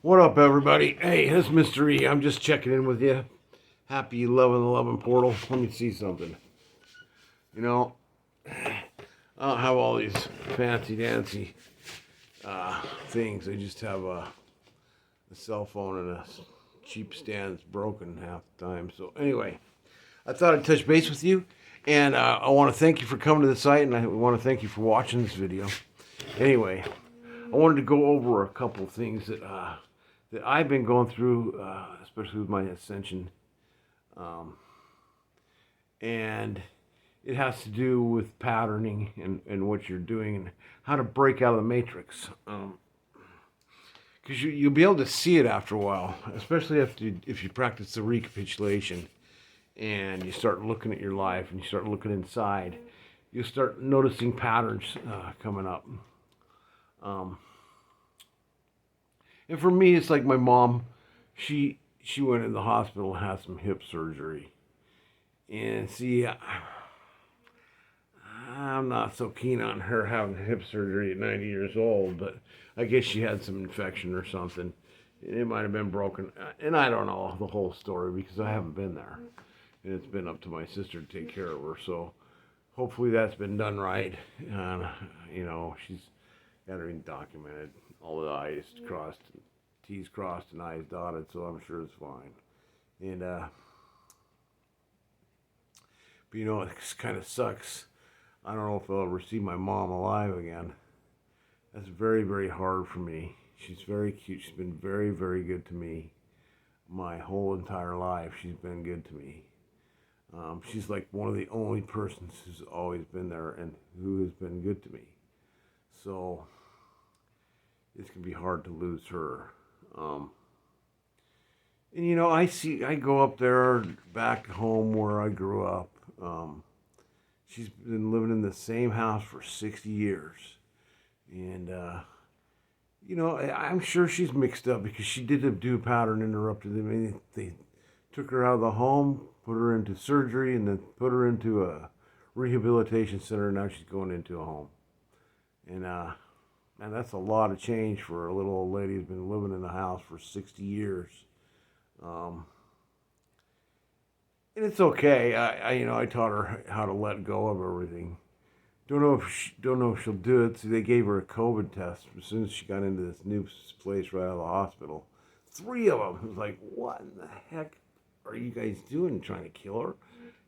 What up, everybody? Hey, this is Mr. E. I'm just checking in with you. Happy 11/11 portal. Let me see something. You know, I don't have all these fancy dancy things. I just have a cell phone and a cheap stand that's broken half the time. So anyway, I thought I'd touch base with you, and I want to thank you for coming to the site, and I want to thank you for watching this video. Anyway, I wanted to go over a couple things that I've been going through, especially with my ascension, and it has to do with patterning and what you're doing and how to break out of the matrix. Because you'll be able to see it after a while, especially if you practice the recapitulation and you start looking at your life and you start looking inside. You'll start noticing patterns coming up. And for me, it's like my mom. She went in the hospital and had some hip surgery. And see, I'm not so keen on her having hip surgery at 90 years old, but I guess she had some infection or something. It might have been broken. And I don't know the whole story because I haven't been there. And it's been up to my sister to take care of her. So hopefully that's been done right. And, she's got everything documented. All the I's crossed, T's crossed, and I's dotted, so I'm sure it's fine. And, but it kind of sucks. I don't know if I'll ever see my mom alive again. That's very, very hard for me. She's very cute. She's been very, very good to me. My whole entire life, she's been good to me. She's like one of the only persons who's always been there and who has been good to me. So it's going to be hard to lose her. And I go up there back home where I grew up. She's been living in the same house for 60 years. And, I'm sure she's mixed up because she did do pattern interrupted. I mean, they took her out of the home, put her into surgery, and then put her into a rehabilitation center. And now she's going into a home. And that's a lot of change for a little old lady who's been living in the house for 60 years. And it's okay. I taught her how to let go of everything. Don't know if she'll do it. So they gave her a COVID test as soon as she got into this new place right out of the hospital. 3 of them. It was like, what in the heck are you guys doing? Trying to kill her?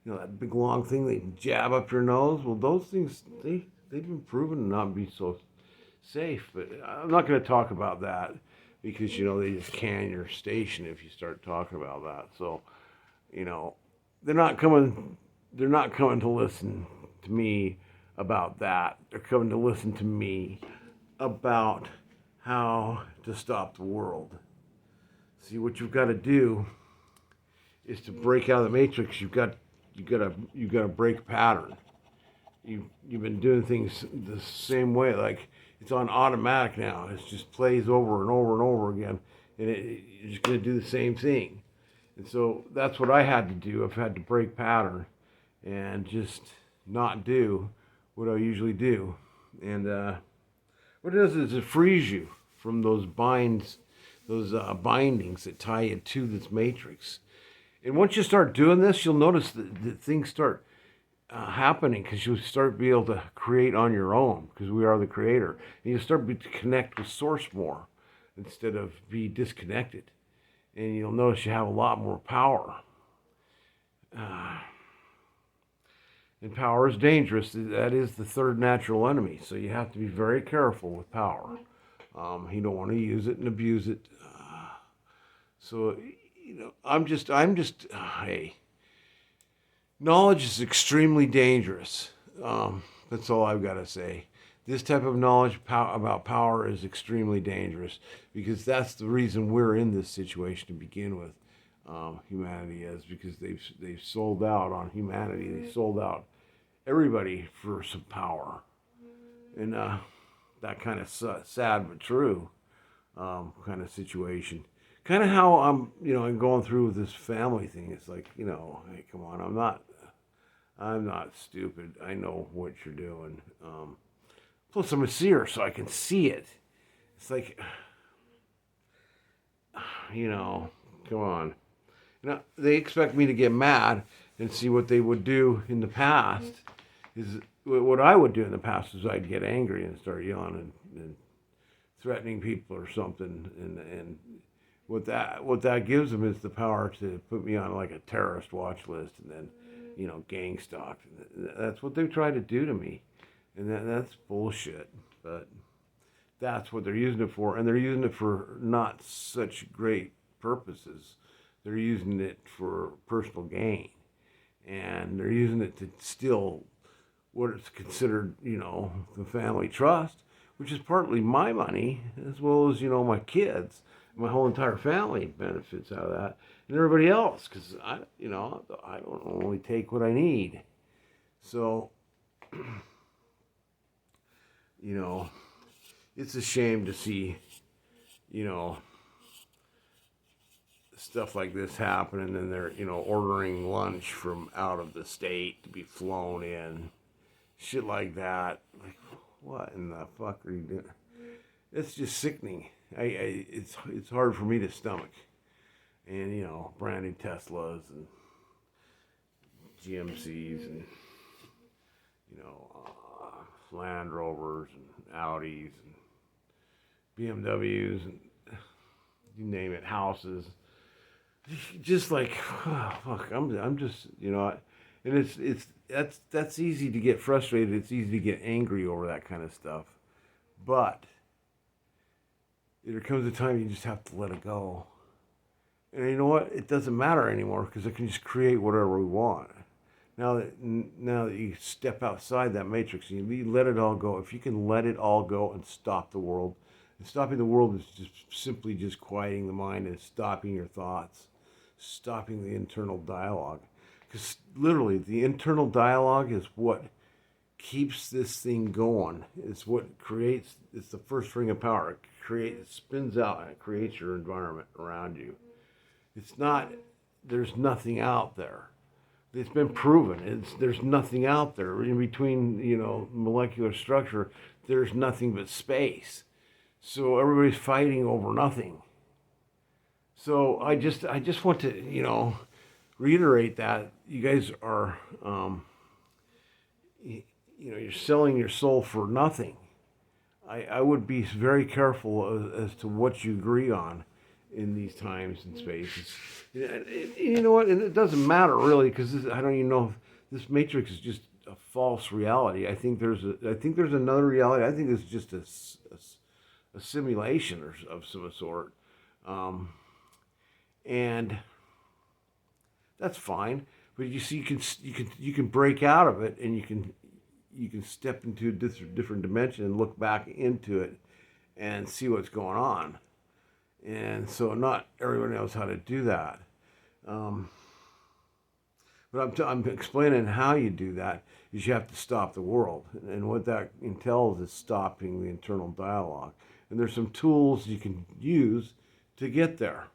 That big long thing they jab up your nose. Well, those things they've been proven to not be so safe. But I'm not going to talk about that because they just can your station if you start talking about that. So they're not coming to listen to me about that. They're coming to listen to me about how to stop the world. See, what you've got to do is to break out of the matrix. You've got to break a pattern. You've been doing things the same way, like it's on automatic now. It just plays over and over and over again, and you're just going to do the same thing. And so that's what I had to do. I've had to break pattern and just not do what I usually do. And what it does is it frees you from those bindings that tie you to this matrix. And once you start doing this, you'll notice that things start happening because you'll start being able to create on your own because we are the creator. And you'll start to connect with source more instead of be disconnected. And you'll notice you have a lot more power. And power is dangerous. That is the third natural enemy. So you have to be very careful with power. You don't want to use it and abuse it. Hey, knowledge is extremely dangerous. That's all I've got to say. This type of knowledge about power is extremely dangerous because that's the reason we're in this situation to begin with. Humanity is because they've sold out on humanity. They sold out everybody for some power, and that kind of sad but true kind of situation. Kind of how I'm going through with this family thing. It's like hey, come on, I'm not stupid. I know what you're doing. Plus, I'm a seer, so I can see it. It's like you know, come on. Now, they expect me to get mad and see what they would do in the past. Is what I would do in the past is I'd get angry and start yelling and threatening people or something, and what that gives them is the power to put me on like a terrorist watch list, and then, gang stalked. That's what they try to do to me, and that's bullshit. But that's what they're using it for, and they're using it for not such great purposes. They're using it for personal gain, and they're using it to steal what is considered, the family trust, which is partly my money, as well as, my kids. My whole entire family benefits out of that, and everybody else, because I don't only take what I need. So, it's a shame to see, stuff like this happen, and then they're, ordering lunch from out of the state to be flown in. Shit like that. Like, what in the fuck are you doing? It's just sickening. It's hard for me to stomach. And, brand new Teslas and GMCs and, Land Rovers and Audis and BMWs and you name it, houses. Just like, oh, fuck, I'm just, and that's easy to get frustrated. It's easy to get angry over that kind of stuff. But there comes a time you just have to let it go. And you know what? It doesn't matter anymore because I can just create whatever we want. Now that you step outside that matrix and you let it all go, if you can let it all go and stop the world, and stopping the world is just simply just quieting the mind and stopping your thoughts, stopping the internal dialogue. Because literally, the internal dialogue is what keeps this thing going. It's what creates, it's the first ring of power. It spins out and it creates your environment around you. It's not, there's nothing out there. It's been proven. There's nothing out there. In between, molecular structure, there's nothing but space. So everybody's fighting over nothing. So I just want to, reiterate that you guys are, you're selling your soul for nothing. I would be very careful as to what you agree on in these times and spaces. You know what? And it doesn't matter really, because I don't even know if this matrix is just a false reality. I think there's another reality. I think it's just a simulation of some sort, and that's fine. But you see, you can break out of it, and you can step into a different dimension and look back into it and see what's going on. And so not everyone knows how to do that. But I'm explaining how you do that is you have to stop the world. And what that entails is stopping the internal dialogue. And there's some tools you can use to get there.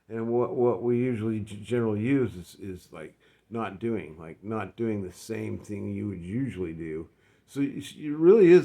And what we usually generally use is like not doing the same thing you would usually do. So it really is